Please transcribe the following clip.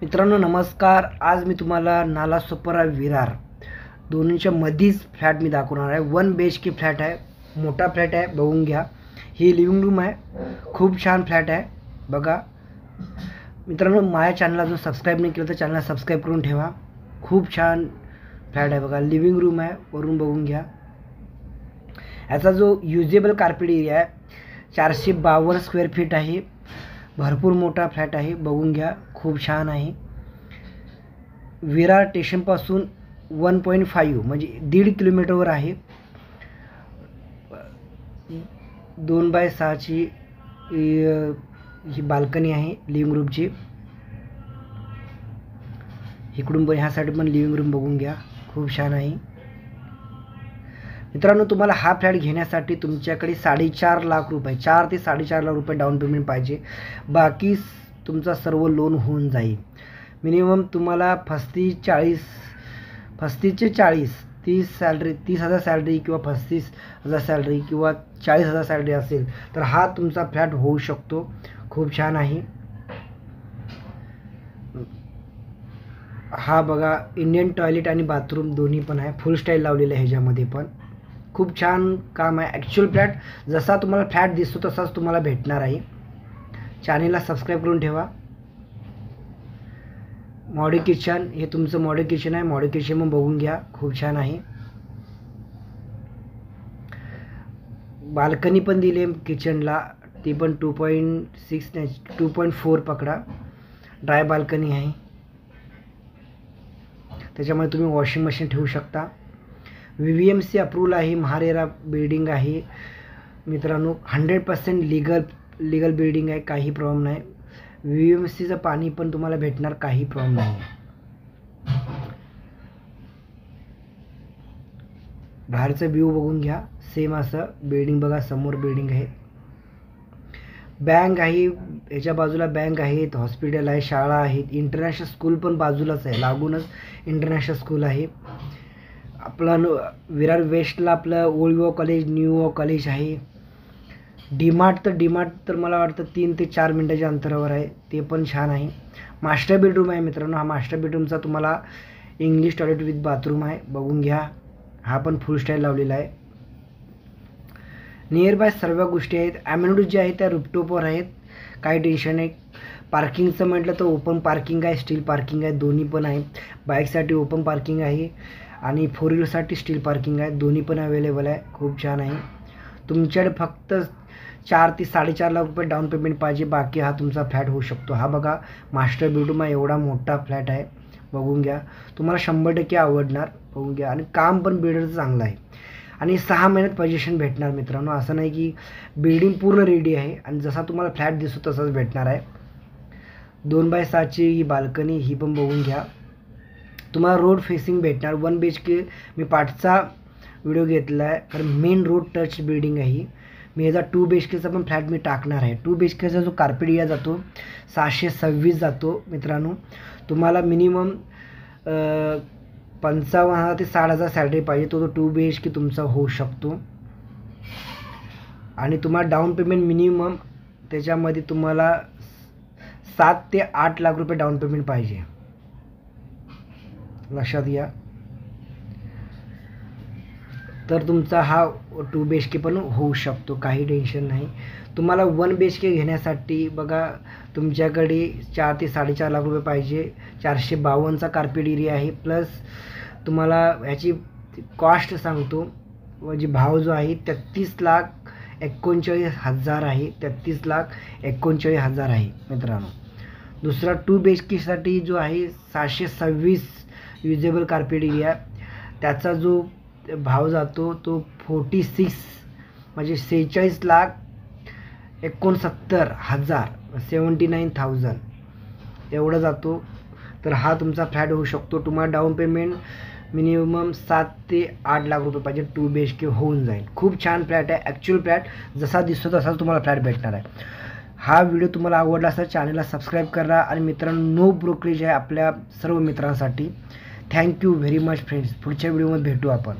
मित्रांनो नमस्कार. आज मी तुम्हाला नालासोपारा विरार दोन्हीच्या मधीच फ्लॅट मी दाखवणार आहे. 1 BHK फ्लॅट आहे, मोठा फ्लॅट आहे, बघून घ्या. ही लिव्हिंग रूम आहे, खूप छान फ्लॅट आहे बघा. मित्रांनो माझ्या चॅनलला जो सबस्क्राईब नाही केलं तर चॅनलला सबस्क्राईब करून ठेवा. खूप छान फ्लॅट आहे बघा, लिव्हिंग रूम आहे, वरून बघून घ्या. याचा जो युजेबल कार्पेट एरिया आहे 452 स्क्वेअर फीट आहे. भरपूर मोठा फ्लॅट आहे, बघून घ्या. खूप छान आहे. विरार स्टेशनपासून 1.5 म्हणजे 1.5 किलोमीटरवर आहे. 2x6 ची ही बाल्कनी आहे लिव्हिंग रूमची. इकडून पण ह्यासाठी पण लिव्हिंग रूम बघून घ्या, खूप छान आहे. मित्रांनो तुम्हाला हा फ्लॅट घेण्यासाठी तुमच्याकडे 4.5 लाख रुपये 4 ते 4.5 लाख रुपये डाऊन पेमेंट पाहिजे. बाकी तुमचा सर्व लोन होऊन जाईल. मिनिमम तुम्हाला 35 ते 40 30 सॅलरी 30,000 सॅलरी किंवा 35,000 सॅलरी किंवा 40,000 सॅलरी असेल तर हा तुमचा फ्लॅट होऊ शकतो. खूप छान आहे. हा बघा, इंडियन टॉयलेट आणि बाथरूम दोन्ही पण आहे. फुल स्टाईल लावलेलं आहे ह्याच्यामध्ये पण. खूप छान काम आहे. ॲक्च्युअल फ्लॅट जसा तुम्हाला फ्लॅट दिसतो तसाच तुम्हाला भेटणार आहे. चॅनेलला सबस्क्राईब करून ठेवा. मॉडेल किचन, हे तुमचं मॉडेल किचन आहे. मॉडेल किचन पण बघून घ्या, खूप छान आहे. बाल्कनी पण दिली किचनला, ती पण 2.6 नाही 2.4 पकडा. ड्राय बाल्कनी आहे, त्याच्यामुळे तुम्ही वॉशिंग मशीन ठेवू शकता. VVMC अप्रूव्हल आहे. महारेरा बिल्डिंग आहे मित्रांनो. 100% लिगल बिल्डिंग आहे, काही प्रॉब्लेम नाही. VVMCचं पाणी पण तुम्हाला भेटणार, काही प्रॉब्लेम नाही. बाहेरचं व्ह्यू बघून घ्या, सेम असं बिल्डिंग बघा. समोर बिल्डिंग आहे, बँक आहे, याच्या बाजूला बँक आहेत, हॉस्पिटल आहे, शाळा आहेत, इंटरनॅशनल स्कूल पण बाजूलाच आहे, लागूनच इंटरनॅशनल स्कूल आहे. आपलं विरार वेस्टला आपलं old Vivo college, new Vivo college आहे. डीमार्ट तर मला वाटतं 3 ते 4 मिनिटाच्या अंतरावर आहे, ते पण छान आहे. मास्टर बेडरूम आहे मित्रांनो. हा मास्टर बेडरूमचा तुम्हाला इंग्लिश टॉयलेट विथ बाथरूम आहे, बघून घ्या. हा पण फुल स्टाईल लावलेला आहे. नियर बाय सर्व गोष्टी आहेत. ॲम्युनिटीज जे आहेत त्या रूपटॉपवर आहेत, काही टेन्शन नाही. पार्किंगचं म्हटलं तर ओपन पार्किंग आहे, स्टील पार्किंग आहे, दोन्ही पण आहे. बाईकसाठी ओपन पार्किंग आहे आणि 4 व्हीलरसाठी स्टील पार्किंग आहे, दोन्ही पण अवेलेबल आहे. खूप छान आहे. तुमच्याकडे फक्त 4 ते 4.5 लाख रुपये डाऊन पेमेंट पाहिजे, बाकी हा तुमचा फ्लॅट होऊ शकतो. हा बघा मास्टर बेडरूम आहे, एवढा मोठा फ्लॅट आहे, बघून घ्या. तुम्हाला 100% आवडणार, बघून घ्या. आणि काम पण बिल्डरचं चांगलं आहे आणि 6 महिन्यात पोझिशन भेटणार मित्रांनो. असं नाही की बिल्डिंग पूर्ण रेडी आहे आणि जसा तुम्हाला फ्लॅट दिसतो तसाच भेटणार आहे. 2x6 ची ही बाल्कनी, ही पण बघून घ्या. तुम्हाला रोड फेसिंग भेटणार. 1 BHK मी पाठचा व्हिडिओ घेतला आहे, कारण मेन रोड टच बिल्डिंग आहे ही. मी याचा 2 BHKचा पण फ्लॅट मी टाकणार आहे. 2 BHKचा जो कार्पेट एरिया जातो 626 जातो मित्रांनो. तुम्हाला मिनिमम 55,000 ते 60,000 सॅलरी पाहिजे, तो 2 BHK तुमचा होऊ शकतो. आणि तुम्हाला डाऊन पेमेंट मिनिमम त्याच्यामध्ये तुम्हाला 7 ते 8 लाख रुपये डाऊन पेमेंट पाहिजे, लक्षात घ्या. तर तुमचा हा 2 BHK पण होऊ शकतो, काही टेन्शन नाही. तुम्हाला 1 BHK घेण्यासाठी बघा तुमच्याकडे 4 ते 4.5 लाख रुपये पाहिजे. 452चा कार्पेट एरिया आहे. प्लस तुम्हाला ह्याची कॉस्ट सांगतो, म्हणजे भाव जो आहे 33,39,000 आहे. 33,39,000 आहे मित्रांनो. दुसरा 2 BHKसाठी जो आहे 626 युजेबल कार्पेट एरिया, त्याचा जो भाव जातो तो 46 म्हणजे 46,69,000 79,000 एवढा जातो. तर हा तुमचा फ्लॅट होऊ शकतो. तुम्हाला डाऊन पेमेंट मिनिमम 7 ते 8 लाख रुपये पाहिजे, 2 BHK होऊन जाईल. खूप छान फ्लॅट आहे. ॲक्च्युअल फ्लॅट जसा दिसतो तसाच तुम्हाला फ्लॅट भेटणार आहे. हा व्हिडिओ तुम्हाला आवडला असेल चॅनलला सबस्क्राईब करा. आणि मित्रांनो नो ब्रोकरेज आहे आपल्या सर्व मित्रांसाठी. Thank you very much friends. पुढच्या व्हिडिओमध्ये भेटू आपण.